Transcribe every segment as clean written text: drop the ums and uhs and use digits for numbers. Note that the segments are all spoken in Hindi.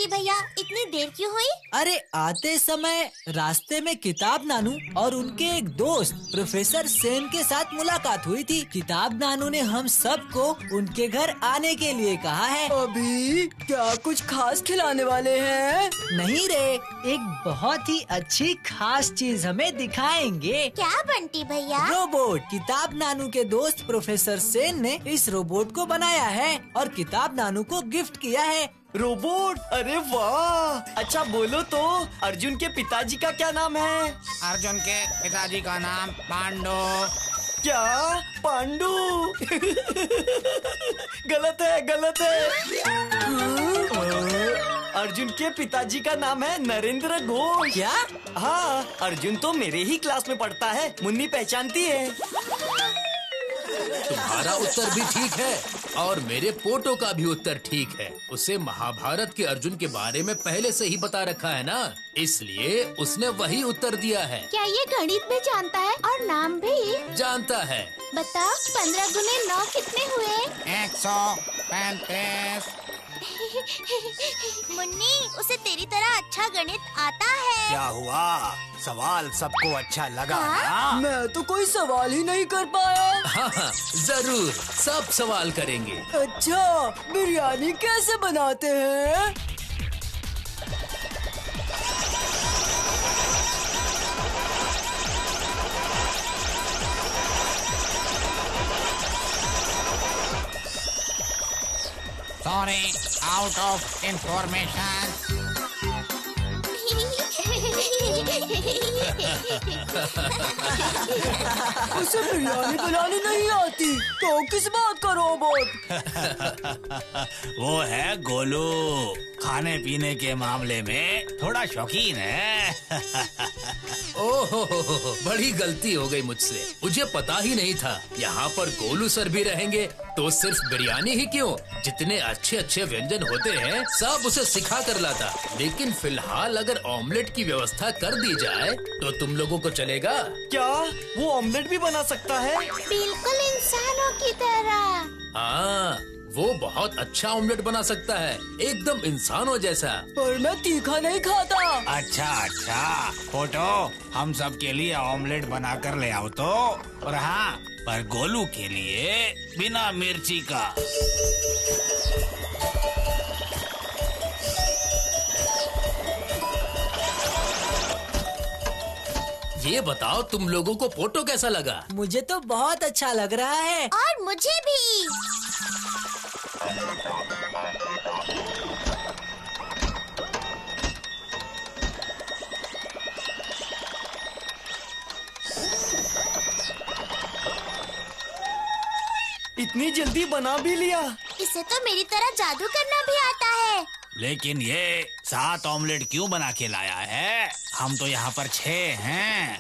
बंटी भैया, इतनी देर क्यों हुई? अरे आते समय रास्ते में किताब नानू और उनके एक दोस्त प्रोफेसर सेन के साथ मुलाकात हुई थी। किताब नानू ने हम सबको उनके घर आने के लिए कहा है। अभी क्या कुछ खास खिलाने वाले हैं? नहीं रे, एक बहुत ही अच्छी खास चीज हमें दिखाएंगे। क्या बंटी भैया? रोबोट। किताब नानू के दोस्त प्रोफेसर सेन ने इस रोबोट को बनाया है और किताब नानू को गिफ्ट किया है। रोबोट? अरे वाह! अच्छा बोलो तो, अर्जुन के पिताजी का क्या नाम है? अर्जुन के पिताजी का नाम पांडु। क्या? पांडु? गलत है, गलत है। अर्जुन के पिताजी का नाम है नरेंद्र घोष। क्या? हाँ, अर्जुन तो मेरे ही क्लास में पढ़ता है। मुन्नी पहचानती है। तुम्हारा उत्तर भी ठीक है और मेरे पोटो का भी उत्तर ठीक है। उसे महाभारत के अर्जुन के बारे में पहले से ही बता रखा है ना, इसलिए उसने वही उत्तर दिया है। क्या ये गणित भी जानता है और नाम भी जानता है। बताओ, 15 गुने 9 कितने हुए? 135। मुन्नी, उसे तेरी तरह अच्छा गणित आता है। क्या हुआ? सवाल सबको अच्छा लगा हाँ? ना? मैं तो कोई सवाल ही नहीं कर पाया। हाँ, जरूर सब सवाल करेंगे। अच्छा, बिरयानी कैसे बनाते हैं? Sorry, out of information. उसे बिरयानी बनानी नहीं आती तो किस बात का रोबोट? वो है गोलू, खाने पीने के मामले में थोड़ा शौकीन है। ओहो, बड़ी गलती हो गई मुझसे। मुझे पता ही नहीं था यहाँ पर गोलू सर भी रहेंगे। तो सिर्फ बिरयानी ही क्यों, जितने अच्छे अच्छे व्यंजन होते हैं सब उसे सिखा कर लाता। लेकिन फिलहाल अगर ऑमलेट की व्यवस्था कर दी जाए तो तुम लोगों को चलेगा? क्या वो ऑमलेट भी बना सकता है? बिल्कुल इंसानों की तरह। हाँ, वो बहुत अच्छा ऑमलेट बना सकता है, एकदम इंसानों जैसा। पर मैं तीखा नहीं खाता। अच्छा अच्छा, फोटो हम सब के लिए ऑमलेट बना कर ले आओ तो। और हाँ, पर गोलू के लिए बिना मिर्ची का। ये बताओ तुम लोगों को फोटो कैसा लगा? मुझे तो बहुत अच्छा लग रहा है। और मुझे भी। इतनी जल्दी बना भी लिया। इसे तो मेरी तरह जादू करना भी आता है। लेकिन ये 7 ऑमलेट क्यों बना के लाया है? हम तो यहाँ पर 6 हैं।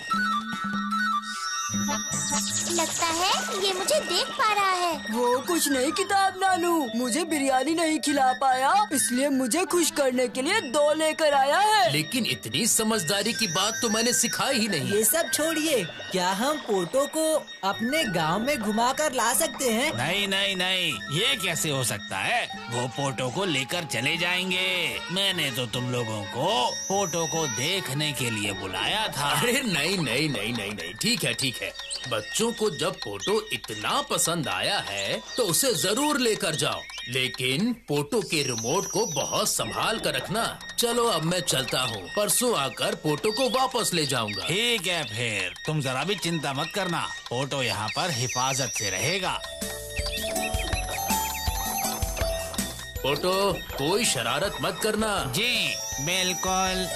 लगता है ये मुझे देख पा रहा है। वो कुछ नहीं किताब नानू, मुझे बिरयानी नहीं खिला पाया, इसलिए मुझे खुश करने के लिए 2 लेकर आया है। लेकिन इतनी समझदारी की बात तो मैंने सिखाई ही नहीं। ये सब छोड़िए, क्या हम पोटो को अपने गांव में घुमा कर ला सकते हैं? नहीं नहीं नहीं, ये कैसे हो सकता है? वो फोटो को लेकर चले जाएंगे। मैंने तो तुम लोगों को फोटो को देखने के लिए बुलाया था। अरे नहीं नहीं नहीं नहीं नहीं, ठीक है ठीक है। बच्चों को जब फोटो इतना पसंद आया है तो उसे जरूर लेकर जाओ, लेकिन फोटो के रिमोट को बहुत संभाल कर रखना। चलो अब मैं चलता हूँ, परसों आकर फोटो को वापस ले जाऊंगा। ठीक है, फिर तुम जरा भी चिंता मत करना, फोटो यहाँ पर हिफाजत से रहेगा। फोटो, कोई शरारत मत करना। जी बिल्कुल।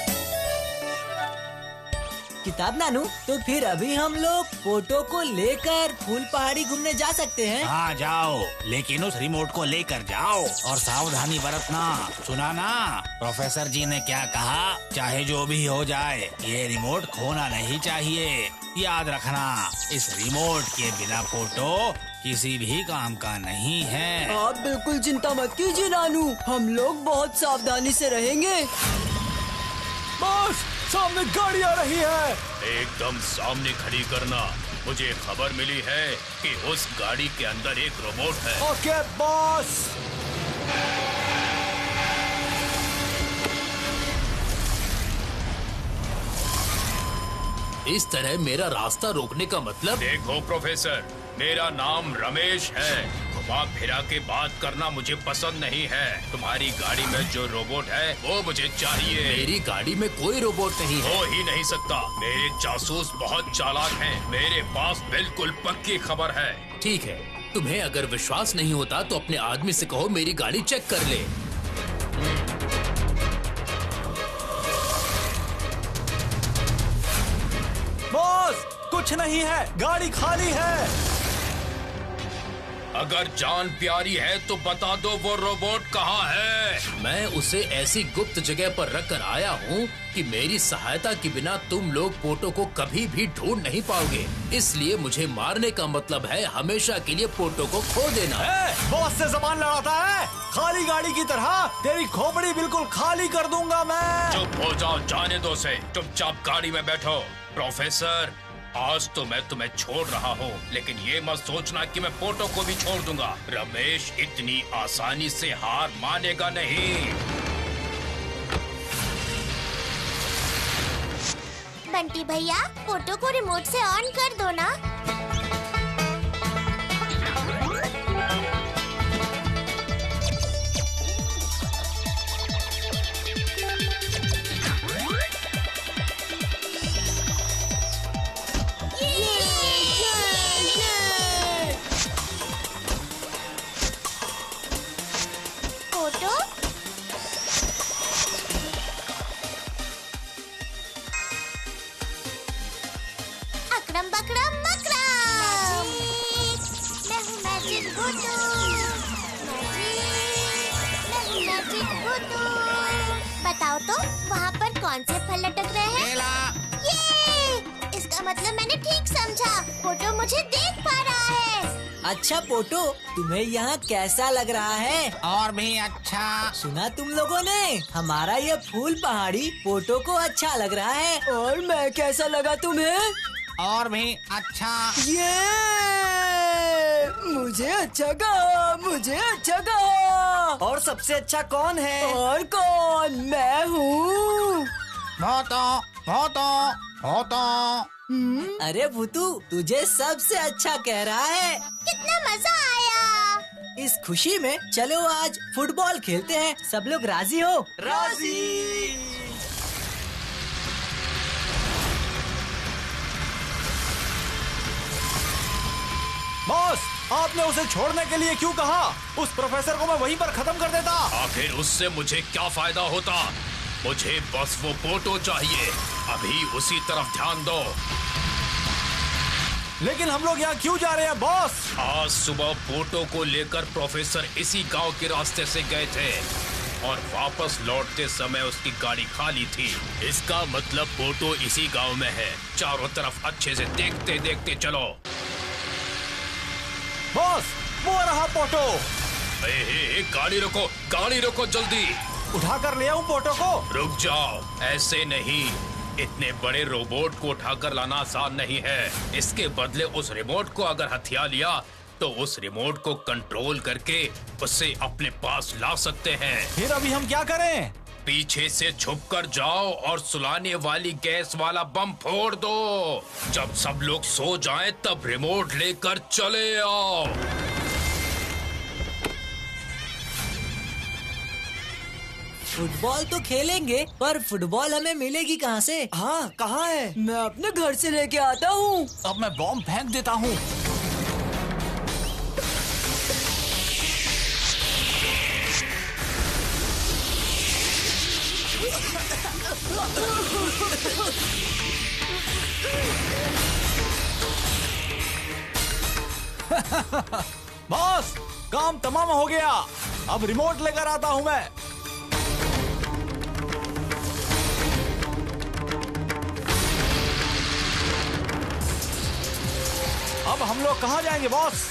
किताब नानू, तो फिर अभी हम लोग फोटो को लेकर फूल पहाड़ी घूमने जा सकते हैं। हाँ जाओ, लेकिन उस रिमोट को लेकर जाओ और सावधानी बरतना। सुना ना, प्रोफेसर जी ने क्या कहा? चाहे जो भी हो जाए, ये रिमोट खोना नहीं चाहिए। याद रखना, इस रिमोट के बिना फोटो किसी भी काम का नहीं है। आप बिल्कुल चिंता मत कीजिए नानू, हम लोग बहुत सावधानी से रहेंगे। बस सामने गाड़ी आ रही है। एकदम सामने खड़ी करना। मुझे खबर मिली है कि उस गाड़ी के अंदर एक रोबोट है। Okay boss. इस तरह मेरा रास्ता रोकने का मतलब? देखो प्रोफेसर, मेरा नाम रमेश है। घुमा फिरा के बात करना मुझे पसंद नहीं है। तुम्हारी गाड़ी में जो रोबोट है वो मुझे चाहिए। मेरी गाड़ी में कोई रोबोट नहीं है। हो ही नहीं सकता। मेरे जासूस बहुत चालाक हैं। मेरे पास बिल्कुल पक्की खबर है। ठीक है, तुम्हें अगर विश्वास नहीं होता तो अपने आदमी से कहो मेरी गाड़ी चेक कर ले। बॉस, कुछ नहीं है, गाड़ी खाली है। अगर जान प्यारी है तो बता दो वो रोबोट कहाँ है। मैं उसे ऐसी गुप्त जगह पर रख कर आया हूँ कि मेरी सहायता के बिना तुम लोग पोटो को कभी भी ढूंढ नहीं पाओगे। इसलिए मुझे मारने का मतलब है हमेशा के लिए पोटो को खो देना। बॉस से जबान लड़ाता है। खाली गाड़ी की तरह तेरी खोपड़ी बिल्कुल खाली कर दूंगा मैं। चुप हो जाओ, जाने दो से। चुपचाप गाड़ी में बैठो। प्रोफेसर, आज तो मैं तुम्हें छोड़ रहा हूँ, लेकिन ये मत सोचना कि मैं पोटो को भी छोड़ दूंगा। रमेश इतनी आसानी से हार मानेगा नहीं। बंटी भैया, पोटो को रिमोट से ऑन कर दो ना। पोटो, अकड़म बकड़म मकड़म। मैं हूँ मैजिक पोटो। मैजिक पोटो। बताओ तो वहाँ पर कौन से फल लटक रहे हैं? ये! इसका मतलब मैंने ठीक समझा। पोटो मुझे देख पा रहा है। अच्छा पोटो, तुम्हें यहाँ कैसा लग रहा है? और भी अच्छा। सुना तुम लोगों ने? हमारा ये फूल पहाड़ी पोटो को अच्छा लग रहा है। और मैं कैसा लगा तुम्हें? और भी अच्छा। ये मुझे अच्छा कहा, मुझे अच्छा कहा। और सबसे अच्छा कौन है? और कौन? मैं हूँ। भोतो। अरे भूतू, तुझे सबसे अच्छा कह रहा है। कितना मजा आया। इस खुशी में चलो आज फुटबॉल खेलते हैं। सब लोग राजी हो? राजी। बॉस, आपने उसे छोड़ने के लिए क्यों कहा? उस प्रोफेसर को मैं वहीं पर खत्म कर देता। आखिर उससे मुझे क्या फायदा होता? मुझे बस वो पोटो चाहिए। अभी उसी तरफ ध्यान दो। लेकिन हम लोग यहाँ क्यों जा रहे हैं बॉस? आज सुबह पोटो को लेकर प्रोफेसर इसी गांव के रास्ते से गए थे और वापस लौटते समय उसकी गाड़ी खाली थी। इसका मतलब पोटो इसी गांव में है। चारों तरफ अच्छे से देखते देखते चलो। बॉस, वो रहा पोटो। गाड़ी रोको, गाड़ी रोको जल्दी। उठा कर ले आऊं पोटो को? रुक जाओ, ऐसे नहीं। इतने बड़े रोबोट को उठाकर लाना आसान नहीं है। इसके बदले उस रिमोट को अगर हथिया लिया तो उस रिमोट को कंट्रोल करके उसे अपने पास ला सकते हैं। फिर अभी हम क्या करें? पीछे से छुप कर जाओ और सुलाने वाली गैस वाला बम फोड़ दो। जब सब लोग सो जाएं तब रिमोट लेकर चले आओ। फुटबॉल तो खेलेंगे, पर फुटबॉल हमें मिलेगी कहाँ से? हाँ, कहाँ है? मैं अपने घर से लेके आता हूँ। अब मैं बॉम्ब फेंक देता हूँ। बॉस, काम तमाम हो गया। अब रिमोट लेकर आता हूँ मैं। अब हम लोग कहाँ जाएंगे बॉस?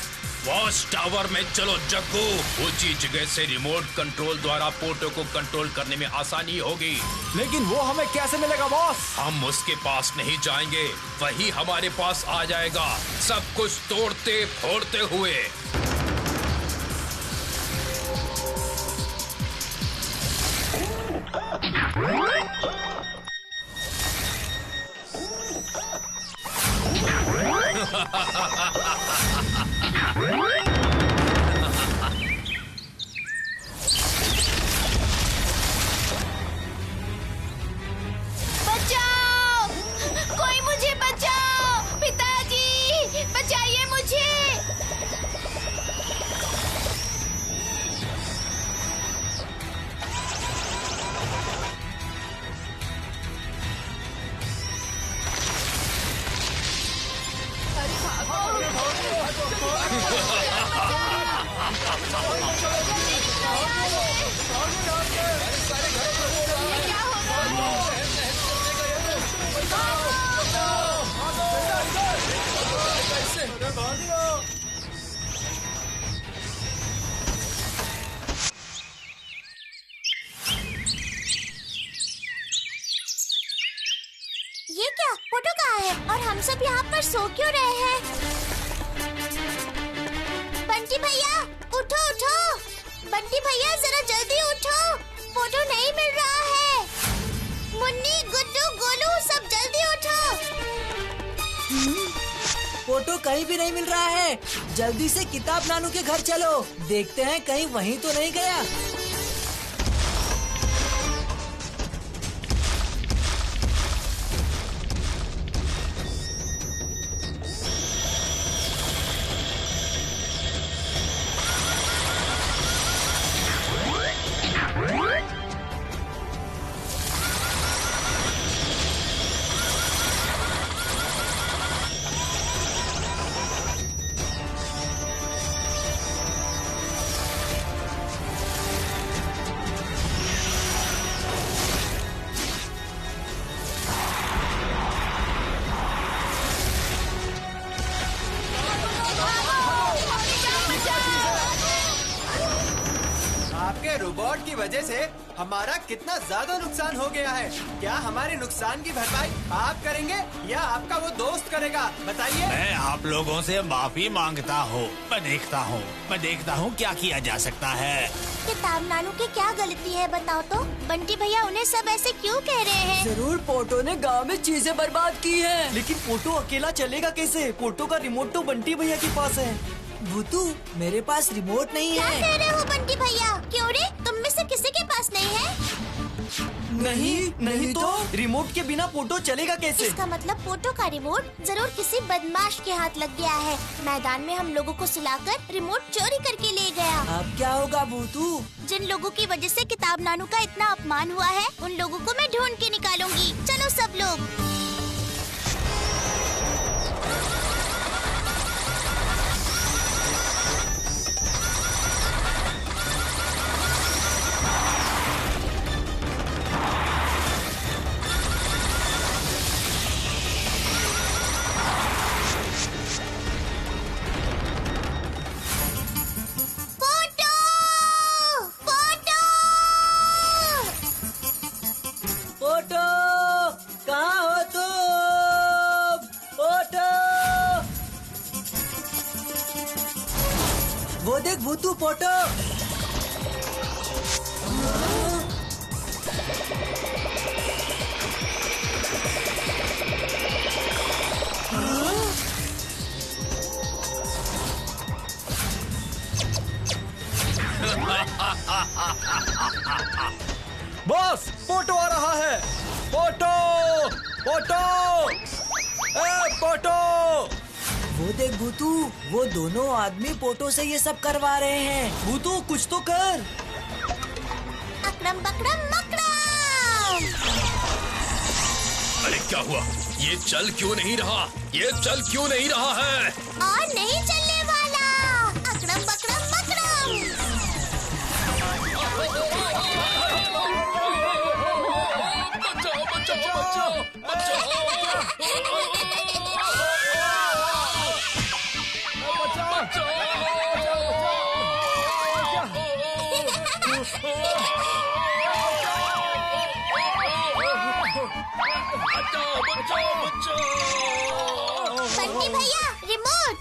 वॉच टावर में चलो जग्गू। ऊंची जगह से रिमोट कंट्रोल द्वारा पोटो को कंट्रोल करने में आसानी होगी। लेकिन वो हमें कैसे मिलेगा बॉस? हम उसके पास नहीं जाएंगे, वही हमारे पास आ जाएगा, सब कुछ तोड़ते फोड़ते हुए। क्या? पोटो कहाँ है? और हम सब यहाँ पर सो क्यों रहे हैं? बंटी भैया, उठो उठो! बंटी भैया, जरा जल्दी उठो! पोटो नहीं मिल रहा है। मुन्नी, गुड्डू, गोलू, सब जल्दी उठो! पोटो कहीं भी नहीं मिल रहा है। जल्दी से किताब नानू के घर चलो, देखते हैं कहीं वहीं तो नहीं गया। आपके रोबोट की वजह से हमारा कितना ज्यादा नुकसान हो गया है। क्या हमारे नुकसान की भरपाई आप करेंगे या आपका वो दोस्त करेगा? बताइए। मैं आप लोगों से माफी मांगता हूँ। मैं देखता हूँ क्या किया जा सकता है। किताब नानू की क्या गलती है बताओ तो? बंटी भैया उन्हें सब ऐसे क्यों कह रहे हैं? जरूर पोटो ने गांव में चीजें बर्बाद की हैं। लेकिन पोटो अकेला चलेगा कैसे? पोटो का रिमोट तो बंटी भैया के पास है। भूतू, मेरे पास रिमोट नहीं क्या है। कह रहे हो बंटी भैया? क्यों रे, तुम में से किसी के पास नहीं है? नहीं तो रिमोट के बिना पोटो चलेगा कैसे? इसका मतलब पोटो का रिमोट जरूर किसी बदमाश के हाथ लग गया है। मैदान में हम लोगों को सुलाकर रिमोट चोरी करके ले गया। अब क्या होगा भूतू? जिन लोगों की वजह से किताब नानू का इतना अपमान हुआ है, उन लोगों को मैं ढूंढ के निकालूंगी। चलो सब लोग। पोटो, कहाँ हो तुम? पोटो! वो देख भूतू, पोटो! बॉस, पोटो आ रहा है। पोटो! पोटो! वो देख भूतू, वो दोनों आदमी पोटो से ये सब करवा रहे हैं। भूतू, कुछ तो कर। अकड़म बकड़म मकड़म! अरे क्या हुआ? ये चल क्यों नहीं रहा है? और नहीं चलने वाला। अकड़म बकड़म मकड़म! बंटी भैया, रिमोट!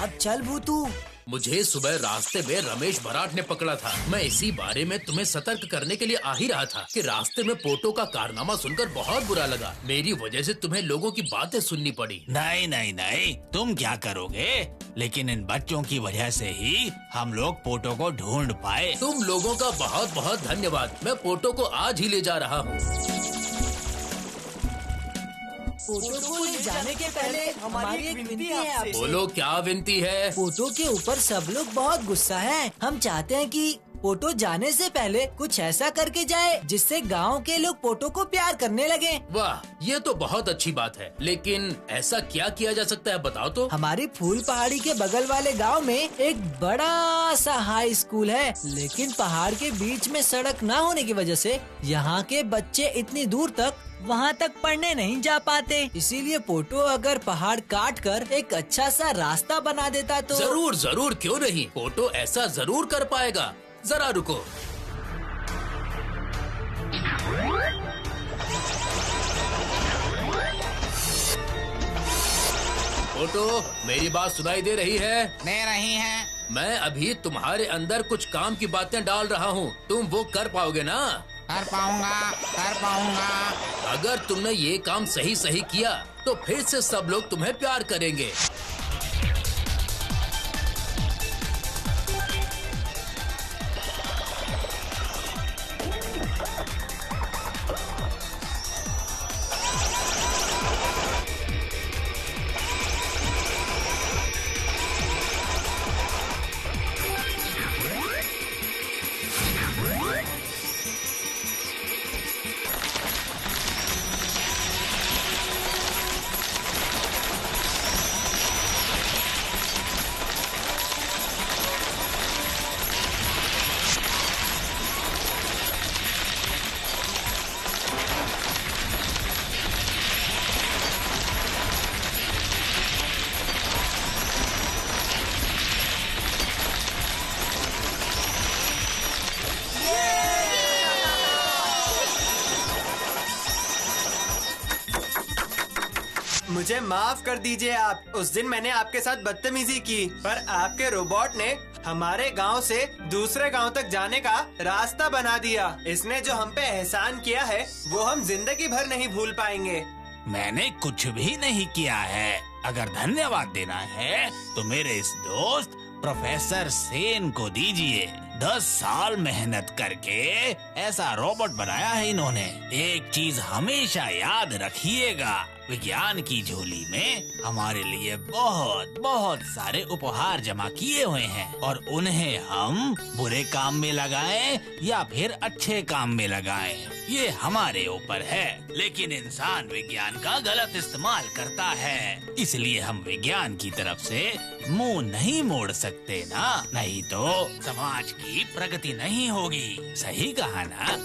अब चल भूतू। मुझे सुबह रास्ते में रमेश बराट ने पकड़ा था। मैं इसी बारे में तुम्हें सतर्क करने के लिए आ ही रहा था कि रास्ते में पोटो का कारनामा सुनकर बहुत बुरा लगा। मेरी वजह से तुम्हें लोगों की बातें सुननी पड़ी। नहीं, तुम क्या करोगे? लेकिन इन बच्चों की वजह से ही हम लोग पोटो को ढूंढ पाए। तुम लोगों का बहुत बहुत धन्यवाद। मैं पोटो को आज ही ले जा रहा हूँ। पोटो को ले जाने के पहले हमारी एक विनती है आपसे। बोलो, क्या विनती है? पोटो के ऊपर सब लोग बहुत गुस्सा हैं। हम चाहते हैं कि पोटो जाने से पहले कुछ ऐसा करके जाए जिससे गांव के लोग पोटो को प्यार करने लगे। वाह, ये तो बहुत अच्छी बात है। लेकिन ऐसा क्या किया जा सकता है, बताओ तो। हमारी फूल पहाड़ी के बगल वाले गांव में एक बड़ा सा हाई स्कूल है, लेकिन पहाड़ के बीच में सड़क न होने की वजह से यहाँ के बच्चे इतनी दूर तक वहाँ तक पढ़ने नहीं जा पाते। इसीलिए पोटो अगर पहाड़ काट कर एक अच्छा सा रास्ता बना देता तो। जरूर, क्यों नहीं। पोटो ऐसा जरूर कर पाएगा। जरा रुको। फोटो, मेरी बात सुनाई दे रही है? दे रही है। मैं अभी तुम्हारे अंदर कुछ काम की बातें डाल रहा हूँ, तुम वो कर पाओगे ना? कर पाऊंगा, कर पाऊंगा। अगर तुमने ये काम सही सही किया तो फिर से सब लोग तुम्हें प्यार करेंगे। मुझे माफ कर दीजिए आप। उस दिन मैंने आपके साथ बदतमीजी की, पर आपके रोबोट ने हमारे गांव से दूसरे गांव तक जाने का रास्ता बना दिया। इसने जो हम पे एहसान किया है वो हम जिंदगी भर नहीं भूल पाएंगे। मैंने कुछ भी नहीं किया है। अगर धन्यवाद देना है तो मेरे इस दोस्त प्रोफेसर सेन को दीजिए। 10 साल मेहनत करके ऐसा रोबोट बनाया है इन्होंने। एक चीज हमेशा याद रखिएगा, विज्ञान की झोली में हमारे लिए बहुत बहुत सारे उपहार जमा किए हुए हैं और उन्हें हम बुरे काम में लगाएं या फिर अच्छे काम में लगाएं, ये हमारे ऊपर है। लेकिन इंसान विज्ञान का गलत इस्तेमाल करता है, इसलिए हम विज्ञान की तरफ से मुंह नहीं मोड़ सकते ना, नहीं तो समाज की प्रगति नहीं होगी। सही कहा ना?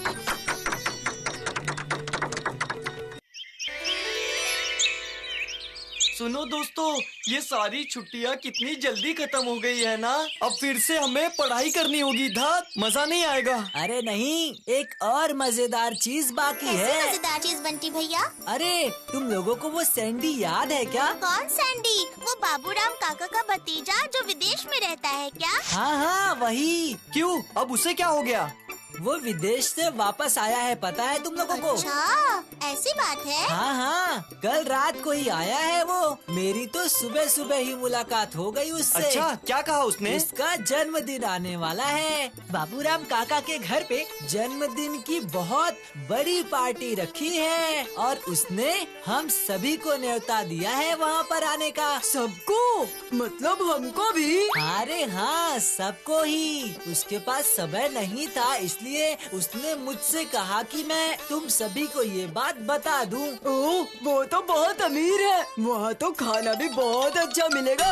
सुनो दोस्तों, ये सारी छुट्टियाँ कितनी जल्दी खत्म हो गई है ना। अब फिर से हमें पढ़ाई करनी होगी। धत मजा नहीं आएगा। अरे नहीं, एक और मजेदार चीज बाकी है। मजेदार चीज बंटी भैया? अरे तुम लोगों को वो सैंडी याद है क्या? कौन सैंडी? वो बाबूराम काका का भतीजा जो विदेश में रहता है क्या? हाँ हाँ वही। क्यों, अब उसे क्या हो गया? वो विदेश से वापस आया है, पता है तुम लोगों को? अच्छा, ऐसी बात है? हाँ हाँ, कल रात को ही आया है वो। मेरी तो सुबह सुबह ही मुलाकात हो गई उससे। अच्छा, क्या कहा उसने? उसका जन्मदिन आने वाला है। बाबूराम काका के घर पे जन्मदिन की बहुत बड़ी पार्टी रखी है और उसने हम सभी को न्योता दिया है वहाँ पर आने का। सबको? मतलब हमको भी? अरे हाँ, सबको ही। उसके पास समय नहीं था, इसलिए उसने मुझसे कहा कि मैं तुम सभी को ये बात बता दूं। ओह, वो तो बहुत अमीर है। वहाँ तो खाना भी बहुत अच्छा मिलेगा।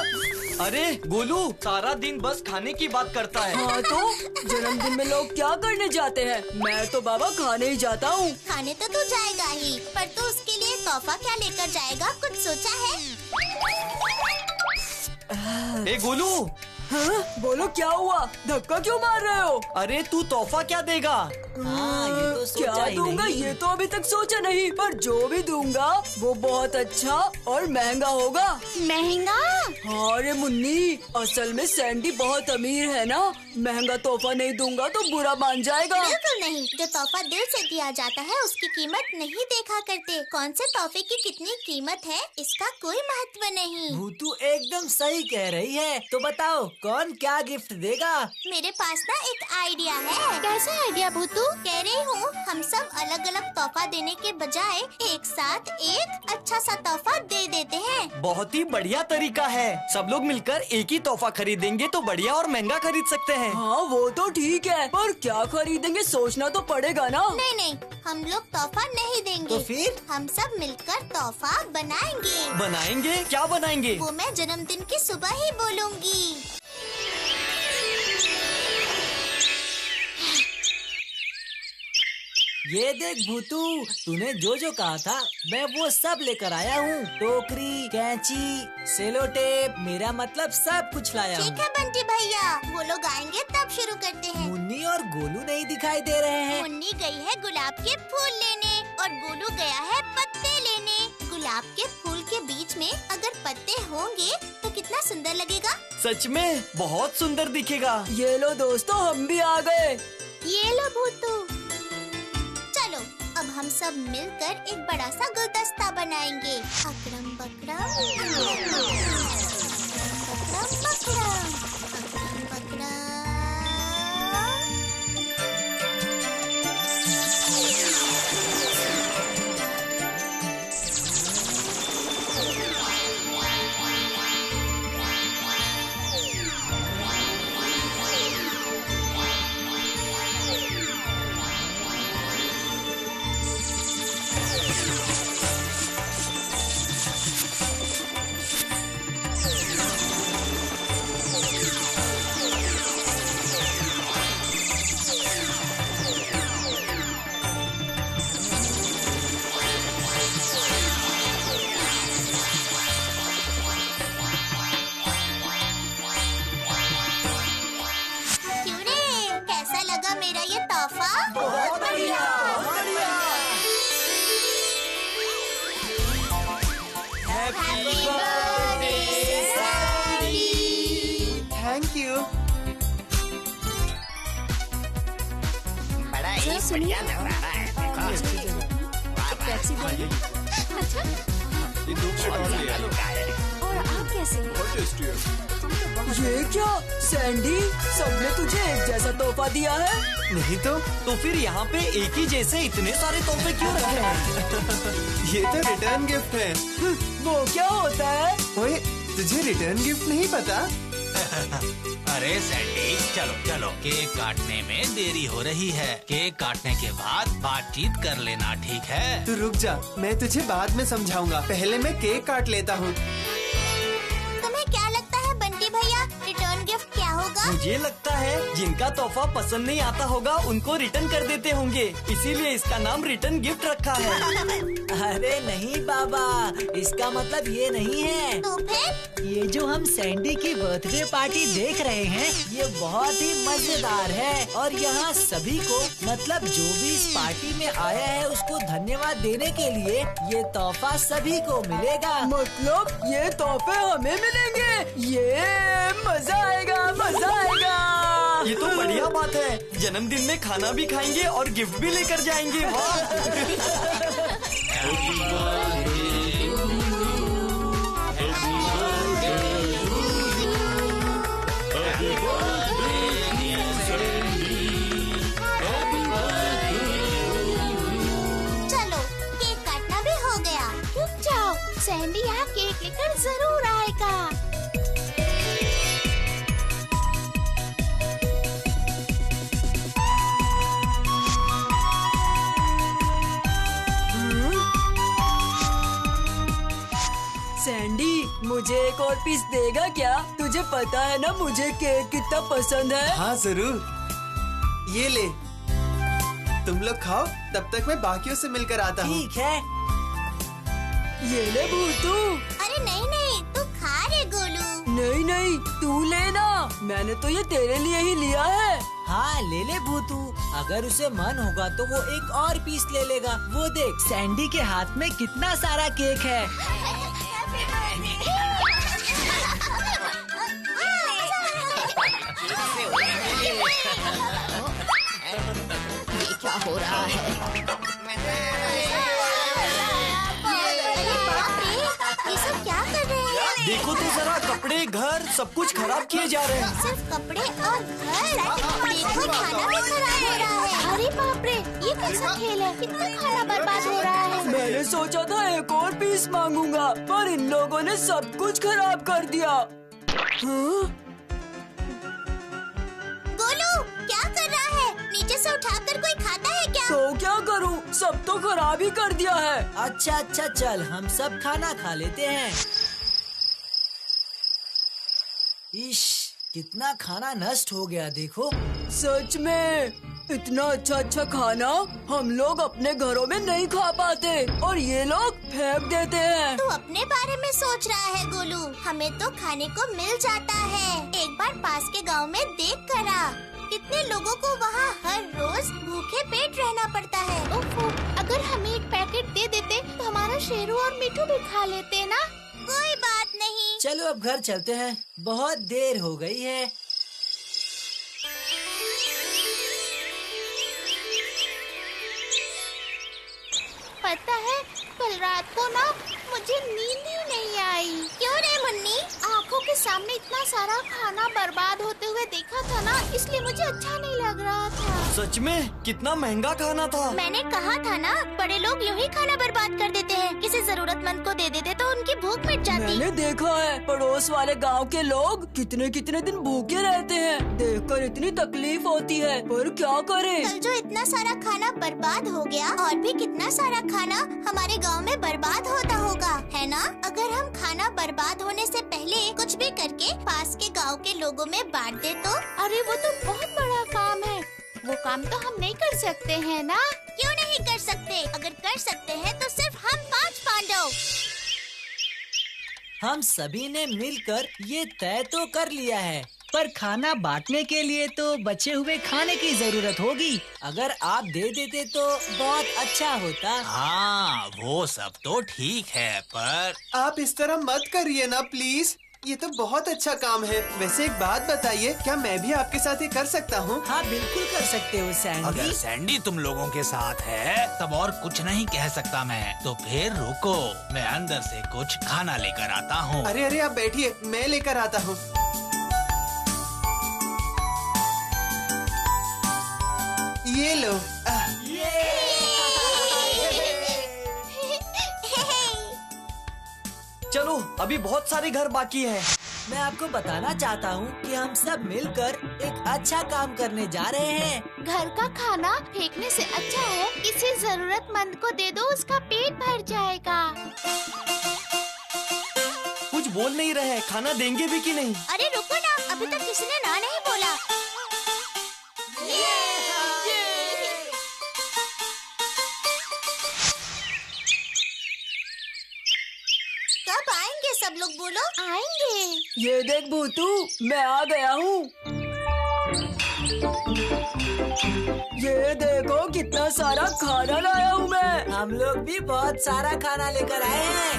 अरे गोलू, सारा दिन बस खाने की बात करता है। हाँ तो जन्मदिन में लोग क्या करने जाते हैं? मैं तो बाबा खाने ही जाता हूँ। खाने तो तू जाएगा ही, पर तू उसके लिए तोहफा क्या लेकर जाएगा, कुछ सोचा है? ए गोलू, हाँ? बोलो क्या हुआ? धक्का क्यों मार रहे हो? अरे तू तोहफा क्या देगा? हाँ, ये तो सोचा क्या ही दूंगा नहीं। ये तो अभी तक सोचा नहीं, पर जो भी दूंगा वो बहुत अच्छा और महंगा होगा। महंगा? हाँ रे मुन्नी, असल में सैंडी बहुत अमीर है ना, महंगा तोहफा नहीं दूंगा तो बुरा मान जाएगा। बिल्कुल नहीं, जो तोहफा दिल से दिया जाता है उसकी कीमत नहीं देखा करते। कौन से तोहफे की कितनी कीमत है इसका कोई महत्व नहीं। भूतू एकदम सही कह रही है। तो बताओ कौन क्या गिफ्ट देगा? मेरे पास ना एक आइडिया है। कैसा आइडिया भूतू? कह रही हूँ हम सब अलग अलग तोहफा देने के बजाय एक साथ एक अच्छा सा तोहफा दे देते हैं। बहुत ही बढ़िया तरीका है। सब लोग मिलकर एक ही तोहफा खरीदेंगे तो बढ़िया और महंगा खरीद सकते हैं। हाँ वो तो ठीक है, पर क्या खरीदेंगे सोचना तो पड़ेगा ना। नहीं नहीं, हम लोग तोहफा नहीं देंगे। तो फिर? हम सब मिलकर तोहफा बनाएंगे। बनाएंगे? क्या बनाएंगे? वो मैं जन्मदिन की सुबह ही बोलूँगी। ये देख भूतू, तूने जो जो कहा था मैं वो सब लेकर आया हूँ। टोकरी, कैंची, सेलो टेप, मेरा मतलब सब कुछ लाया हूँ। ठीक है बंटी भैया, वो लोग आएंगे तब शुरू करते हैं। मुन्नी और गोलू नहीं दिखाई दे रहे हैं। मुन्नी गई है गुलाब के फूल लेने और गोलू गया है पत्ते लेने। गुलाब के फूल के बीच में अगर पत्ते होंगे तो कितना सुंदर लगेगा। सच में बहुत सुंदर दिखेगा। ये लो दोस्तों, हम भी आ गए। ये लो भूतू। चलो अब हम सब मिलकर एक बड़ा सा गुलदस्ता बनाएंगे। अकड़म बकड़म, अकड़म बकड़म, अकड़म बकड़म। मेरा ये तोहफा बहुत बढ़िया, बहुत बढ़िया। Happy birthday Sandy. Thank you. बड़ा ही बढ़िया नजारा है। अच्छा, ये 2 प्लेट और ले आओ। और आप कैसे हैं? बहुत टेस्टी है। ये क्या सैंडी, सबने तुझे एक जैसा तोहफा दिया है? नहीं तो फिर यहाँ पे एक ही जैसे इतने सारे तोहफे क्यों रखे हैं? ये तो रिटर्न गिफ्ट है। वो क्या होता है? ओए, तुझे रिटर्न गिफ्ट नहीं पता? अरे सैंडी, चलो चलो, केक काटने में देरी हो रही है। केक काटने के बाद बातचीत कर लेना, ठीक है? तू रुक जा, मैं तुझे बाद में समझाऊंगा। पहले मैं केक काट लेता हूँ। तुम्हें क्या लगता है बंटी भैया, रिटर्न गिफ्ट क्या होगा? मुझे लगता है जिनका तोहफा पसंद नहीं आता होगा उनको रिटर्न कर देते होंगे, इसीलिए इसका नाम रिटर्न गिफ्ट रखा है। अरे नहीं बाबा, इसका मतलब ये नहीं है। तो फिर? ये जो हम सैंडी की बर्थडे पार्टी देख रहे हैं, ये बहुत ही मजेदार है और यहाँ सभी को, मतलब जो भी इस पार्टी में आया है उसको धन्यवाद देने के लिए ये तोहफा सभी को मिलेगा। मतलब ये तोहफे हमें मिलेंगे? ये मजा आएगा, मजा आएगा। ये तो बढ़िया बात है। जन्मदिन में खाना भी खाएंगे और गिफ्ट भी लेकर जाएंगे। वाह! चलो केक काटना भी हो गया। रुक जाओ, सैंडी यहाँ केक लेकर जरूर आएगा। सैंडी, मुझे एक और पीस देगा क्या? तुझे पता है ना मुझे केक कितना पसंद है। हाँ जरूर। ये ले, तुम लोग खाओ, तब तक मैं बाकियों से मिलकर आता हूँ। ठीक है। ये ले भूतू। अरे नहीं नहीं, तू खा रे गोलू। नहीं नहीं, तू लेना, मैंने तो ये तेरे लिए ही लिया है। हाँ ले ले भूतू, अगर उसे मन होगा तो वो एक और पीस ले लेगा। वो देख, सैंडी के हाथ में कितना सारा केक है। क्या हो रहा है? अरे बाप रे, ये सब क्या कर रहे हैं? देखो तो जरा, कपड़े, घर सब कुछ खराब किए जा रहे हैं। सिर्फ कपड़े और घर? देखो खाना भी खराब हो रहा है। अरे बाप रे, ये कैसा खेल है? कितना खाना बर्बाद हो रहा है। मैंने सोचा था एक और पीस मांगूंगा, पर इन लोगों ने सब कुछ खराब कर दिया। हाँ? गोलू क्या कर रहा है? नीचे से उठाकर कोई खाता है क्या? तो क्या करूं? सब तो खराब ही कर दिया है। अच्छा अच्छा, चल हम सब खाना खा लेते हैं। इश, कितना खाना नष्ट हो गया देखो। सच में, इतना अच्छा अच्छा खाना हम लोग अपने घरों में नहीं खा पाते और ये लोग फेंक देते हैं। तू अपने बारे में सोच रहा है गोलू, हमें तो खाने को मिल जाता है। एक बार पास के गांव में देख कर आ, कितने लोगों को वहाँ हर रोज भूखे पेट रहना पड़ता है। ओफो, अगर हमें एक पैकेट दे देते तो हमारा शेरू और मिठू भी खा लेते ना। कोई बात नहीं। चलो अब घर चलते हैं, बहुत देर हो गई है। पता है, कल रात को ना मुझे नींद ही नहीं आई। क्यों रे मुन्नी? आँखों के सामने इतना सारा खाना बर्बाद होते हुए देखा था ना, इसलिए मुझे अच्छा नहीं लग रहा था। सच में कितना महंगा खाना था। मैंने कहा था ना, बड़े लोग यूं ही खाना बर्बाद कर देते हैं। किसी जरूरतमंद को दे देते तो उनकी भूख मिट जाती। मैंने देखा है, पड़ोस वाले गांव के लोग कितने कितने दिन भूखे रहते हैं। देखकर इतनी तकलीफ होती है, पर क्या करें। कल जो इतना सारा खाना बर्बाद हो गया, और भी कितना सारा खाना हमारे गांव में बर्बाद होता होगा, है ना? अगर हम खाना बर्बाद होने से पहले कुछ भी करके पास के गांव के लोगों में बांट दे तो? अरे वो तो बहुत बड़ा काम है। वो काम तो हम नहीं कर सकते हैं ना? क्यों नहीं कर सकते? अगर कर सकते हैं तो सिर्फ हम 5 पांडव। हम सभी ने मिलकर ये तय तो कर लिया है, पर खाना बांटने के लिए तो बचे हुए खाने की जरूरत होगी। अगर आप दे देते तो बहुत अच्छा होता। हाँ, वो सब तो ठीक है, पर आप इस तरह मत करिए ना प्लीज। ये तो बहुत अच्छा काम है। वैसे एक बात बताइए, क्या मैं भी आपके साथ ये कर सकता हूँ? हाँ, बिल्कुल कर सकते हो सैंडी। अगर सैंडी तुम लोगों के साथ है तब और कुछ नहीं कह सकता मैं। तो फिर रुको, मैं अंदर से कुछ खाना लेकर आता हूँ। अरे अरे आप बैठिए, मैं लेकर आता हूँ। ये लो। चलो, अभी बहुत सारे घर बाकी है। मैं आपको बताना चाहता हूँ कि हम सब मिलकर एक अच्छा काम करने जा रहे हैं। घर का खाना फेंकने से अच्छा है किसी जरूरतमंद को दे दो, उसका पेट भर जाएगा। कुछ बोल नहीं रहे, खाना देंगे भी कि नहीं? अरे रुको ना, अभी तक किसी ने ना नहीं बोला। कब आएंगे सब लोग? बोलो। आएंगे। ये देख भूतू, मैं आ गया हूँ। ये देखो कितना सारा खाना लाया हूँ मैं। हम लोग भी बहुत सारा खाना लेकर आए हैं।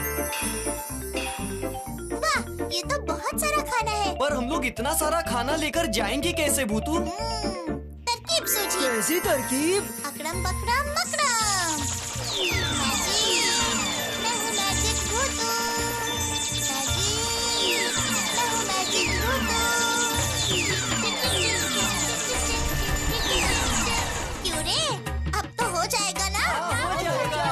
वाह, ये तो बहुत सारा खाना है। पर हम लोग इतना सारा खाना लेकर जाएंगे कैसे भूतू? तरकीब सूझी। कैसी तरकीब? अकड़म बकड़म मकड़म। मैं हूँ मैजिक भूतू। मैं हूँ मैजिक भूतू। क्यों रे, अब तो हो जाएगा ना? हो जाएगा।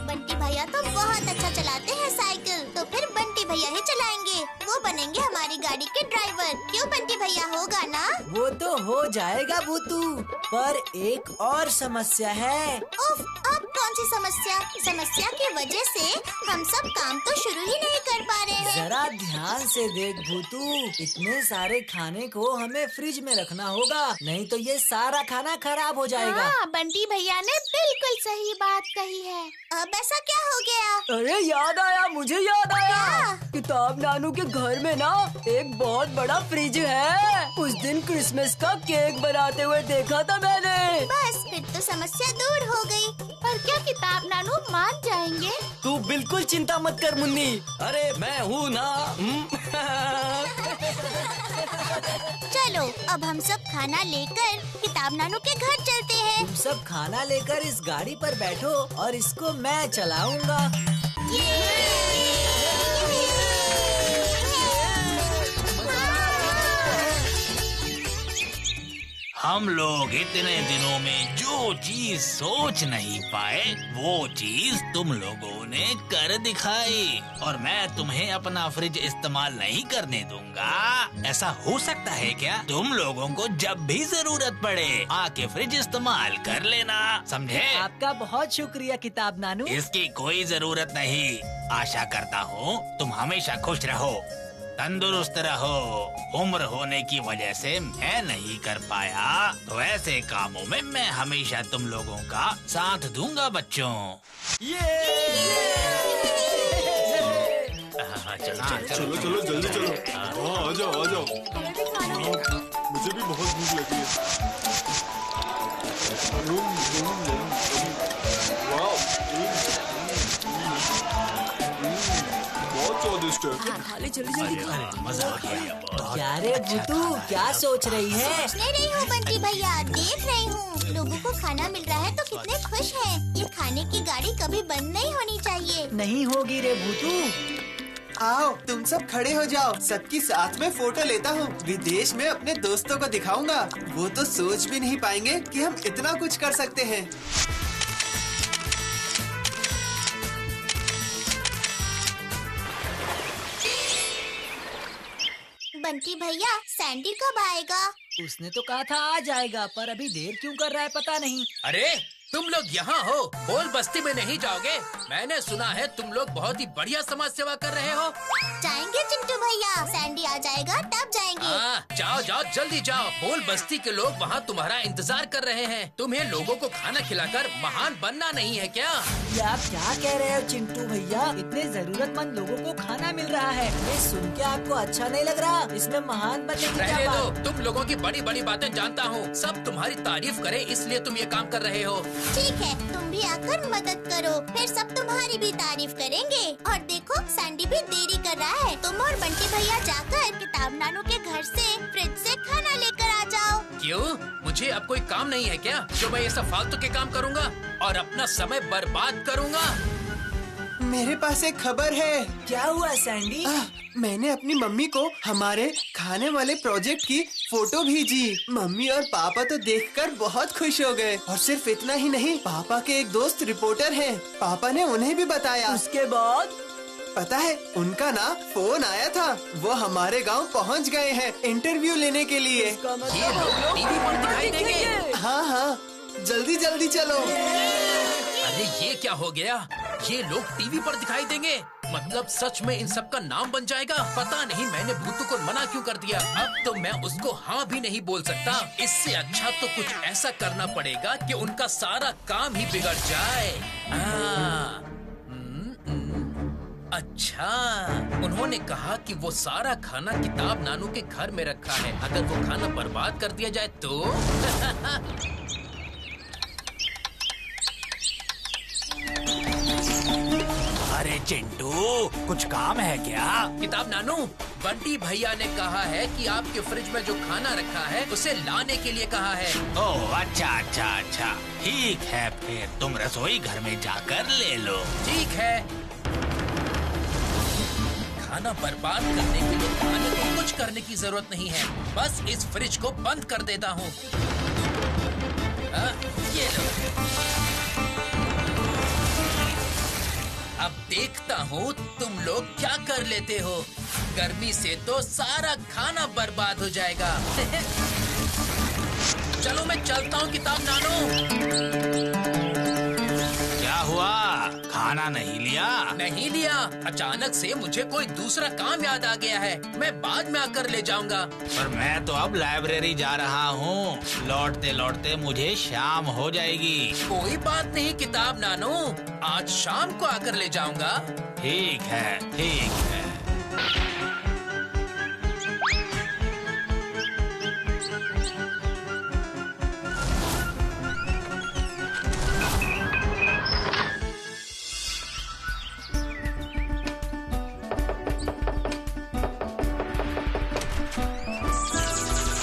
बंटी भैया तो बहुत अच्छा चलाते हैं साइकिल, तो फिर बंटी भैया ही चलाएंगे। वो बनेंगे हमारी गाड़ी के ड्राइवर। क्यों बंटी भैया, होगा ना? वो तो हो जाएगा भूतू, पर एक और समस्या है। उफ, अब कौन सी समस्या? समस्या की वजह से हम सब काम तो शुरू ही नहीं कर पा रहे हैं। जरा ध्यान से देख भूतू, इतने सारे खाने को हमें फ्रिज में रखना होगा, नहीं तो ये सारा खाना खराब हो जाएगा। हाँ, बंटी भैया ने बिल्कुल सही बात कही है। अब ऐसा क्या हो गया? अरे याद आया, मुझे याद आया। क्या? किताब नानू के घर में ना एक बहुत बड़ा फ्रिज है। उस दिन क्रिसमस का केक बनाते हुए देखा था मैंने। बस फिर तो समस्या दूर हो गई। पर क्या किताब नानू मान जाएंगे? तू बिल्कुल चिंता मत कर मुन्नी, अरे मैं हूँ ना। चलो, अब हम सब खाना लेकर किताब नानू के घर चलते हैं। तुम सब खाना लेकर इस गाड़ी पर बैठो और इसको मैं चलाऊंगा। हम लोग इतने दिनों में जो चीज सोच नहीं पाए वो चीज तुम लोगों ने कर दिखाई, और मैं तुम्हें अपना फ्रिज इस्तेमाल नहीं करने दूंगा। ऐसा हो सकता है क्या? तुम लोगों को जब भी जरूरत पड़े आके फ्रिज इस्तेमाल कर लेना, समझे? आपका बहुत शुक्रिया किताब नानू। इसकी कोई जरूरत नहीं। आशा करता हूँ तुम हमेशा खुश रहो, तंदुरुस्त रहो। उम्र होने की वजह से मैं नहीं कर पाया, तो ऐसे कामों में मैं हमेशा तुम लोगों का साथ दूंगा बच्चों। चलो चलो जल्दी चलो। हाँ आ जाओ आ जाओ। मुझे भी बहुत भूख लगी है। बहुत स्वादिष्ट है। खाली जल्दी मजा आ गया। क्या रे भूतू, क्या सोच रही है? सोच रही हूँ बंटी भैया, देख रही हूँ लोगों को खाना मिल रहा है तो कितने खुश हैं। ये खाने की गाड़ी कभी बंद नहीं होनी चाहिए। नहीं होगी रे भूतू। आओ तुम सब खड़े हो जाओ, सबकी साथ में फोटो लेता हूँ। विदेश में अपने दोस्तों को दिखाऊंगा, वो तो सोच भी नहीं पाएंगे कि हम इतना कुछ कर सकते हैं। बंटी भैया सैंडी कब आएगा? उसने तो कहा था आ जाएगा, पर अभी देर क्यों कर रहा है पता नहीं। अरे तुम लोग यहाँ हो, बोल बस्ती में नहीं जाओगे? मैंने सुना है तुम लोग बहुत ही बढ़िया समाज सेवा कर रहे हो। जाएंगे चिंटू भैया, सैंडी आ जाएगा तब जाएंगे। हाँ जाओ जाओ जल्दी जाओ, बोल बस्ती के लोग वहाँ तुम्हारा इंतजार कर रहे हैं। तुम्हें लोगों को खाना खिलाकर महान बनना नहीं है क्या? ये आप क्या कह रहे हो चिंटू भैया? इतने जरूरतमंद लोगों को खाना मिल रहा है, ये सुन के आपको अच्छा नहीं लग रहा? इसमें महान बनने की क्या रहने दो, बात? तुम लोगों की बड़ी बड़ी बातें जानता हूँ। सब तुम्हारी तारीफ करें इसलिए तुम ये काम कर रहे हो। ठीक है, तुम भी आकर मदद करो, फिर सब तुम्हारी भी तारीफ करेंगे। और देखो सैंडी भी देरी कर रहा है, तुम और बंटी भैया जाकर किताब नानू के घर से फ्रिज से खाना लेकर आ जाओ। क्यों? मुझे अब कोई काम नहीं है क्या जो मैं ये सब फालतू के काम करूँगा और अपना समय बर्बाद करूँगा? मेरे पास एक खबर है। क्या हुआ सैंडी? मैंने अपनी मम्मी को हमारे खाने वाले प्रोजेक्ट की फोटो भेजी। मम्मी और पापा तो देखकर बहुत खुश हो गए। और सिर्फ इतना ही नहीं, पापा के एक दोस्त रिपोर्टर हैं। पापा ने उन्हें भी बताया। उसके बाद पता है उनका ना फोन आया था, वो हमारे गांव पहुंच गए हैं इंटरव्यू लेने के लिए। इसका मतलब ये लोग टीवी पर दिखाई देंगे। हाँ हाँ जल्दी जल्दी चलो। अरे ये क्या हो गया? ये लोग टीवी पर दिखाई देंगे, मतलब सच में इन सब का नाम बन जाएगा। पता नहीं मैंने भूतू को मना क्यों कर दिया। अब तो मैं उसको हाँ भी नहीं बोल सकता। इससे अच्छा तो कुछ ऐसा करना पड़ेगा कि उनका सारा काम ही बिगड़ जाए। अच्छा, उन्होंने कहा कि वो सारा खाना किताब नानू के घर में रखा है। अगर वो खाना बर्बाद कर दिया जाए तो अरे चिंटू, कुछ काम है क्या? किताब नानू, बंटी भैया ने कहा है कि आपके फ्रिज में जो खाना रखा है उसे लाने के लिए कहा है। ओह अच्छा अच्छा अच्छा, ठीक है फिर तुम रसोई घर में जाकर ले लो। ठीक है। खाना बर्बाद करने के लिए खाने को कुछ करने की जरूरत नहीं है, बस इस फ्रिज को बंद कर देता हूँ। ये लो। अब देखता हूँ तुम लोग क्या कर लेते हो। गर्मी से तो सारा खाना बर्बाद हो जाएगा। चलो मैं चलता हूँ किताब नानू। क्या हुआ? खाना नहीं लिया? नहीं लिया, अचानक से मुझे कोई दूसरा काम याद आ गया है। मैं बाद में आकर ले जाऊंगा। पर मैं तो अब लाइब्रेरी जा रहा हूँ, लौटते लौटते मुझे शाम हो जाएगी। कोई बात नहीं किताब नानू, आज शाम को आकर ले जाऊंगा। ठीक है ठीक है।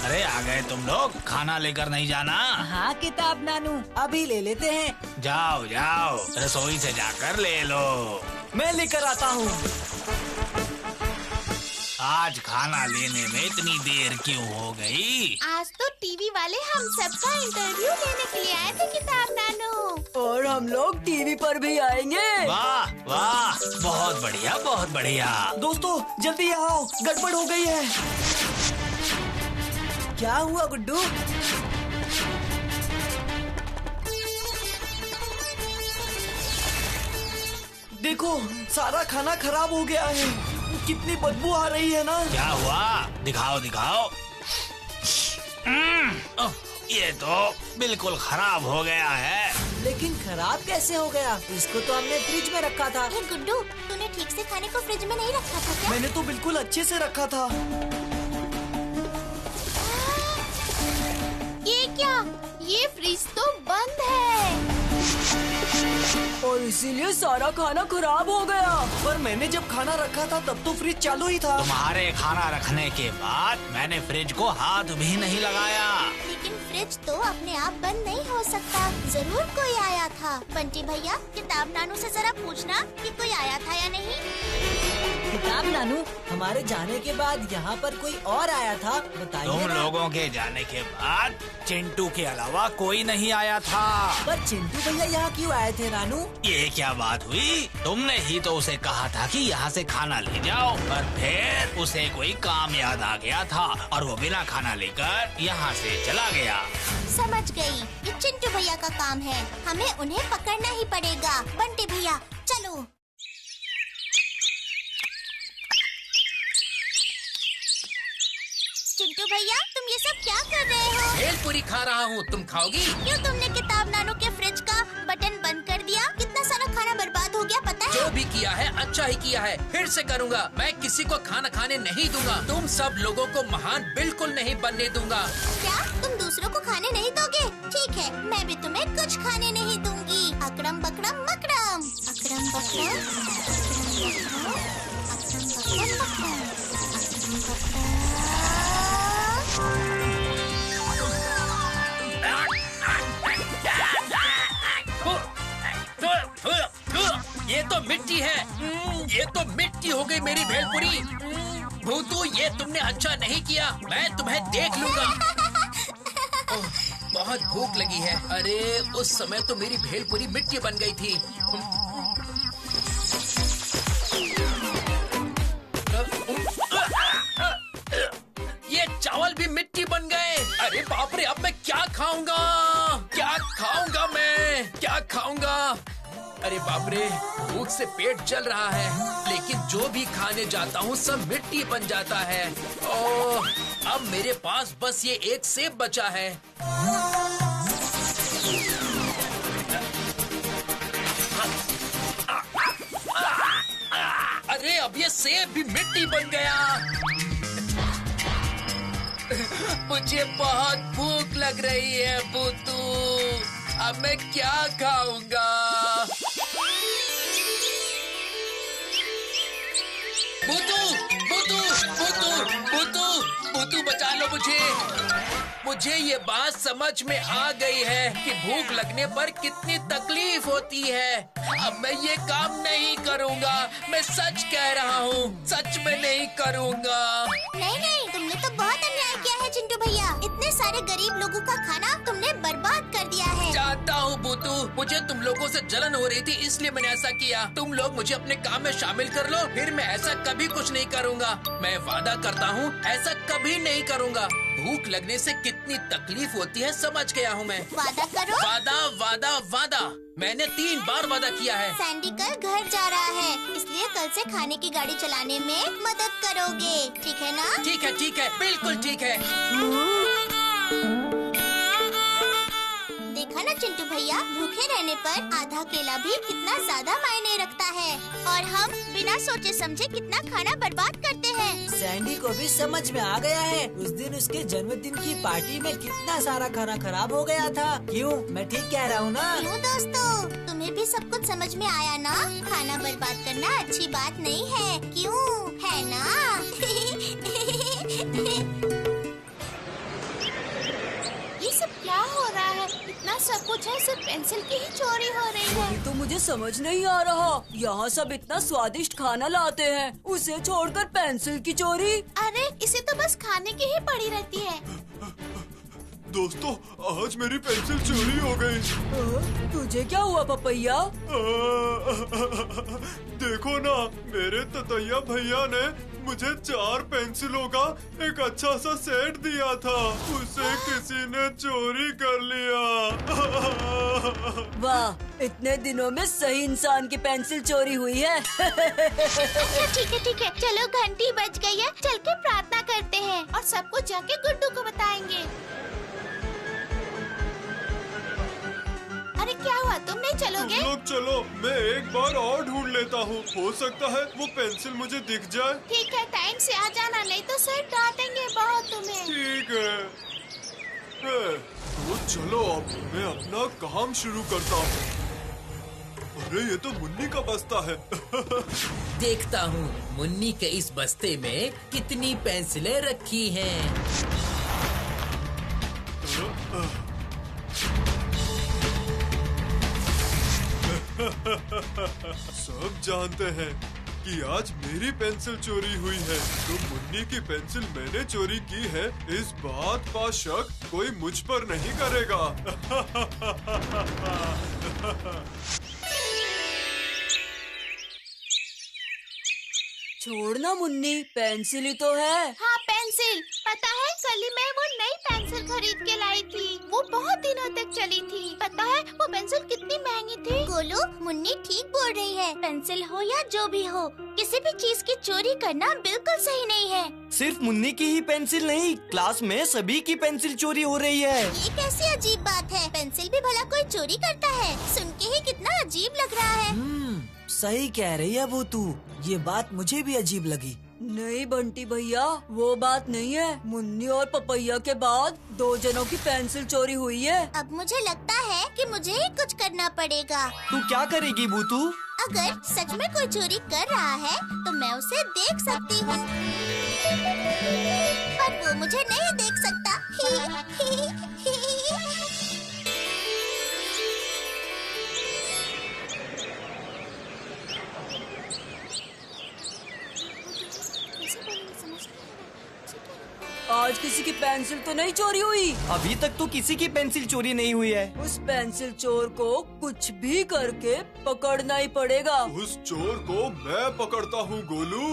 अरे आ गए तुम लोग, खाना लेकर नहीं जाना? हाँ किताब नानू, अभी ले लेते हैं। जाओ जाओ, रसोई से जाकर ले लो। मैं लेकर आता हूँ। आज खाना लेने में इतनी देर क्यों हो गई? आज तो टीवी वाले हम सबका इंटरव्यू लेने के लिए आए थे किताब नानू। और हम लोग टीवी पर भी आएंगे। वाह वाह, बहुत बढ़िया बहुत बढ़िया। दोस्तों जल्दी आओ, गड़बड़ हो गई है। क्या हुआ गुड्डू? देखो सारा खाना खराब हो गया है, कितनी बदबू आ रही है ना। क्या हुआ? दिखाओ दिखाओ। ये तो बिल्कुल खराब हो गया है। लेकिन खराब कैसे हो गया? इसको तो हमने फ्रिज में रखा था। गुड्डू, तूने ठीक से खाने को फ्रिज में नहीं रखा था क्या? मैंने तो बिल्कुल अच्छे से रखा था। ये क्या? ये फ्रिज तो बंद है और इसीलिए सारा खाना खराब हो गया। पर मैंने जब खाना रखा था तब तो फ्रिज चालू ही था। तुम्हारे खाना रखने के बाद मैंने फ्रिज को हाथ भी नहीं लगाया। लेकिन फ्रिज तो अपने आप बंद नहीं हो सकता, जरूर कोई आया था। बंटी भैया, किताब नानू से जरा पूछना कि कोई आया था या नहीं। किताब नानू, हमारे जाने के बाद यहाँ पर कोई और आया था, बताइए तुम ना। लोगों के जाने के बाद चिंटू के अलावा कोई नहीं आया था। पर चिंटू भैया यहाँ क्यों आए थे नानू? ये क्या बात हुई? तुमने ही तो उसे कहा था कि यहाँ से खाना ले जाओ, पर फिर उसे कोई काम याद आ गया था और वो बिना खाना लेकर यहाँ से चला गया। समझ गई, ये चिंटू भैया का काम है, हमें उन्हें पकड़ना ही पड़ेगा। बंटी भैया चलो। चिंटू भैया, तुम ये सब क्या कर रहे हो? भेलपुरी खा रहा हूँ, तुम खाओगी? क्यों तुमने किताब नानू के फ्रिज का बटन बंद कर दिया? कितना सारा खाना बर्बाद हो गया पता है? जो भी किया है अच्छा ही किया है, फिर से करूँगा। मैं किसी को खाना खाने नहीं दूंगा। तुम सब लोगों को महान बिल्कुल नहीं बनने दूंगा। क्या तुम दूसरों को खाने नहीं दोगे? ठीक है, मैं भी तुम्हें कुछ खाने नहीं दूंगी। अकड़म बकड़म मकड़म, अकड़म बकड़म, ये तो मिट्टी है। ये तो मिट्टी हो गई मेरी भेलपुरी। भूतू, ये तुमने अच्छा नहीं किया, मैं तुम्हें देख लूंगा। बहुत भूख लगी है। अरे उस समय तो मेरी भेलपुरी मिट्टी बन गई थी। ये चावल भी मिट्टी बन गए। अरे बाप रे, अब मैं क्या खाऊंगा? क्या खाऊंगा मैं? क्या खाऊंगा? अरे बाप रे, भूख से पेट जल रहा है, लेकिन जो भी खाने जाता हूँ सब मिट्टी बन जाता है। ओह, अब मेरे पास बस ये एक सेब बचा है। अरे अब ये सेब भी मिट्टी बन गया। मुझे बहुत भूख लग रही है बूतू, अब मैं क्या खाऊंगा? बूतू, बूतू, बूतू, बूतू, बूतू बचा लो मुझे। मुझे ये बात समझ में आ गई है कि भूख लगने पर कितनी तकलीफ होती है। अब मैं ये काम नहीं करूँगा, मैं सच कह रहा हूँ, सच में नहीं करूँगा। नहीं नहीं, तुमने तो बहुत अन्याय किया है चिंटू भैया। इतने सारे गरीब लोगों का खाना तुमने बर्बाद कर दिया है। जानता हूँ बूतू, मुझे तुम लोगों से जलन हो रही थी, इसलिए मैंने ऐसा किया। तुम लोग मुझे अपने काम में शामिल कर लो, फिर मैं ऐसा कभी कुछ नहीं करूँगा। मैं वादा करता हूँ ऐसा कभी नहीं करूँगा। भूख लगने से कितनी तकलीफ होती है समझ गया हूँ मैं। वादा करो। वादा, वादा, वादा। मैंने 3 बार वादा किया है। सैंडी कल घर जा रहा है, इसलिए कल से खाने की गाड़ी चलाने में मदद करोगे, ठीक है ना? ठीक है, ठीक है, बिल्कुल ठीक है। देखा ना चिंटू भैया, भूखे रहने पर आधा केला भी कितना ज्यादा मायने रखता है, और हम बिना सोचे समझे कितना खाना बर्बाद करते हैं। सैंडी को भी समझ में आ गया है। उस दिन उसके जन्मदिन की पार्टी में कितना सारा खाना खराब हो गया था। क्यों, मैं ठीक कह रहा हूँ ना? क्यों दोस्तों, तुम्हें भी सब कुछ समझ में आया ना? खाना बर्बाद करना अच्छी बात नहीं है, क्यों, है ना? ये सब क्या हो रहा है? इतना सब कुछ है, सिर्फ पेंसिल की ही चोरी हो रही है। ये तो मुझे समझ नहीं आ रहा। यहाँ सब इतना स्वादिष्ट खाना लाते हैं, उसे छोड़कर पेंसिल की चोरी। अरे इसे तो बस खाने की ही पड़ी रहती है। दोस्तों, आज मेरी पेंसिल चोरी हो गई। तुझे क्या हुआ पपैया? देखो ना, मेरे ततैया भैया ने मुझे 4 पेंसिलों का एक अच्छा सा सेट दिया था, उसे किसी ने चोरी कर लिया। वाह, इतने दिनों में सही इंसान की पेंसिल चोरी हुई है। ठीक है, चलो घंटी बज गई है, चल के प्रार्थना करते हैं और सब कुछ जाके गुड्डू को बताएंगे। अरे क्या हुआ तुम नहीं चलोगे? तुम लोग चलो, मैं एक बार और ढूंढ लेता हूँ। हो सकता है वो पेंसिल मुझे दिख जाए। ठीक है, टाइम से आ जाना, नहीं तो सर डांटेंगे बहुत तुम्हें। ठीक है। तो चलो अब मैं अपना काम शुरू करता हूँ। अरे ये तो मुन्नी का बस्ता है। देखता हूँ मुन्नी के इस बस्ते में कितनी पेंसिलें रखी हैं। सब जानते हैं कि आज मेरी पेंसिल चोरी हुई है, तो मुन्नी की पेंसिल मैंने चोरी की है, इस बात का शक कोई मुझ पर नहीं करेगा। छोड़ना मुन्नी, पेंसिल ही तो है। हाँ पेंसिल, पता है कल ही मैं वो नई पेंसिल खरीद के लाई थी, वो बहुत दिनों तक चली थी। पता है वो पेंसिल कितनी महंगी थी। गोलू, मुन्नी ठीक बोल रही है, पेंसिल हो या जो भी हो, किसी भी चीज की चोरी करना बिल्कुल सही नहीं है। सिर्फ मुन्नी की ही पेंसिल नहीं, क्लास में सभी की पेंसिल चोरी हो रही है। ये कैसी अजीब बात है, पेंसिल भी भला कोई चोरी करता है? सुन के ही कितना अजीब लग रहा है। सही कह रही है वो तू, ये बात मुझे भी अजीब लगी। नहीं बंटी भैया, वो बात नहीं है। मुन्नी और पपैया के बाद 2 जनों की पेंसिल चोरी हुई है। अब मुझे लगता है कि मुझे ही कुछ करना पड़ेगा। तू क्या करेगी बूतू? अगर सच में कोई चोरी कर रहा है तो मैं उसे देख सकती हूँ, पर वो मुझे नहीं देख सकता। आज किसी की पेंसिल तो नहीं चोरी हुई। अभी तक तो किसी की पेंसिल चोरी नहीं हुई है। उस पेंसिल चोर को कुछ भी करके पकड़ना ही पड़ेगा। उस चोर को मैं पकड़ता हूँ गोलू।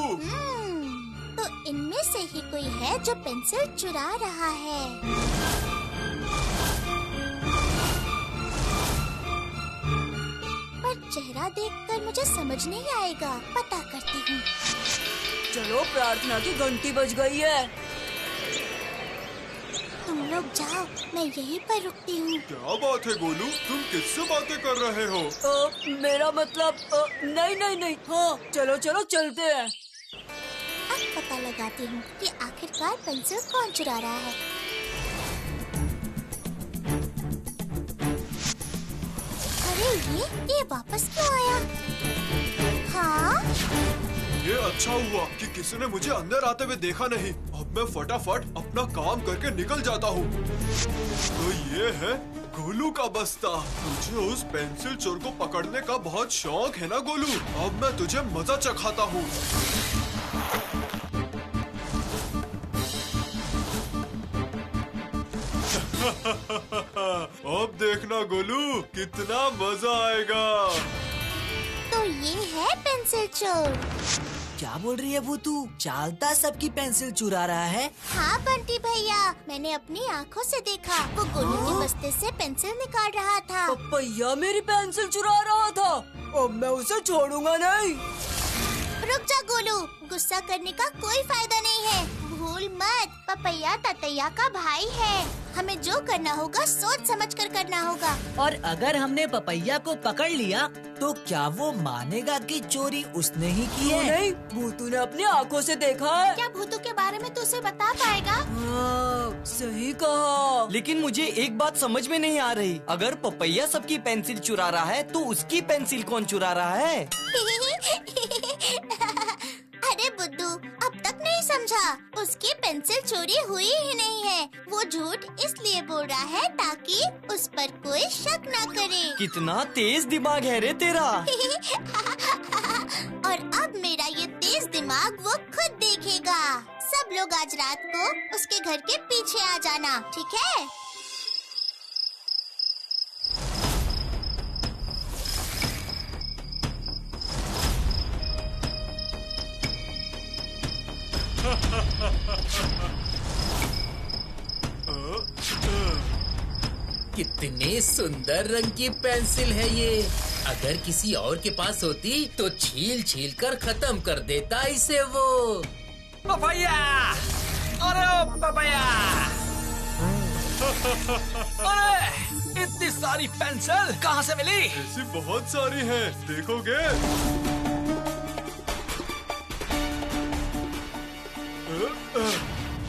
तो इनमें से ही कोई है जो पेंसिल चुरा रहा है। पर चेहरा देखकर मुझे समझ नहीं आएगा, पता करती हूँ। चलो, प्रार्थना की घंटी बज गई है। तुम लोग जाओ, मैं यहीं पर रुकती हूँ। क्या बात है गोलू, तुम किससे बातें कर रहे हो? मेरा मतलब नहीं। हाँ चलो चलो चलते हैं। अब पता लगाती हूँ कि आखिरकार पेंसिल कौन चुरा रहा है। अरे ये वापस क्यों आया? हाँ? ये अच्छा हुआ कि किसी ने मुझे अंदर आते हुए देखा नहीं। अब मैं फटाफट अपना काम करके निकल जाता हूँ। तो ये है गोलू का बस्ता। तुझे उस पेंसिल चोर को पकड़ने का बहुत शौक है ना गोलू? अब मैं तुझे मजा चखाता हूँ। अब देखना गोलू, कितना मजा आएगा। तो ये है पेंसिल चोर। क्या बोल रही है वो तू? चालता सबकी पेंसिल चुरा रहा है? हाँ बंटी भैया, मैंने अपनी आँखों से देखा। वो गोलू के बस्ते से पेंसिल निकाल रहा था। पपैया मेरी पेंसिल चुरा रहा था। अब मैं उसे छोड़ूंगा नहीं। रुक जा गोलू, गुस्सा करने का कोई फायदा नहीं है। भूल मत, पपैया ततैया का भाई है। हमें जो करना होगा सोच समझ कर करना होगा। और अगर हमने पपैया को पकड़ लिया तो क्या वो मानेगा कि चोरी उसने ही की है? नहीं, भूतू ने अपनी आँखों से देखा है। क्या भूतू के बारे में तू उसे बता पाएगा? हाँ, सही कहा। लेकिन मुझे एक बात समझ में नहीं आ रही। अगर पपैया सबकी पेंसिल चुरा रहा है तो उसकी पेंसिल कौन चुरा रहा है? अरे बुद्धू, अब तक नहीं समझा? उसकी पेंसिल चोरी हुई ही नहीं है। वो झूठ इसलिए बोल रहा है ताकि उस पर कोई शक न करे। कितना तेज दिमाग है रे तेरा। और अब मेरा ये तेज दिमाग वो खुद देखेगा। सब लोग आज रात को उसके घर के पीछे आ जाना, ठीक है? कितने सुंदर रंग की पेंसिल है ये। अगर किसी और के पास होती तो छील छील कर खत्म कर देता इसे वो। पपैया! अरे पपैया! अरे इतनी सारी पेंसिल कहाँ से मिली? ऐसी बहुत सारी हैं, देखोगे?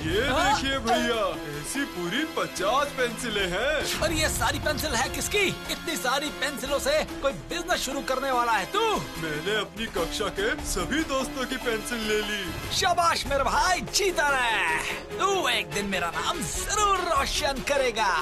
ये देखिए भैया, ऐसी पूरी 50 पेंसिलें हैं। और ये सारी पेंसिल है किसकी? इतनी सारी पेंसिलों से कोई बिजनेस शुरू करने वाला है तू? मैंने अपनी कक्षा के सभी दोस्तों की पेंसिल ले ली। शाबाश मेरे भाई, जीता रहे। तू एक दिन मेरा नाम जरूर रोशन करेगा।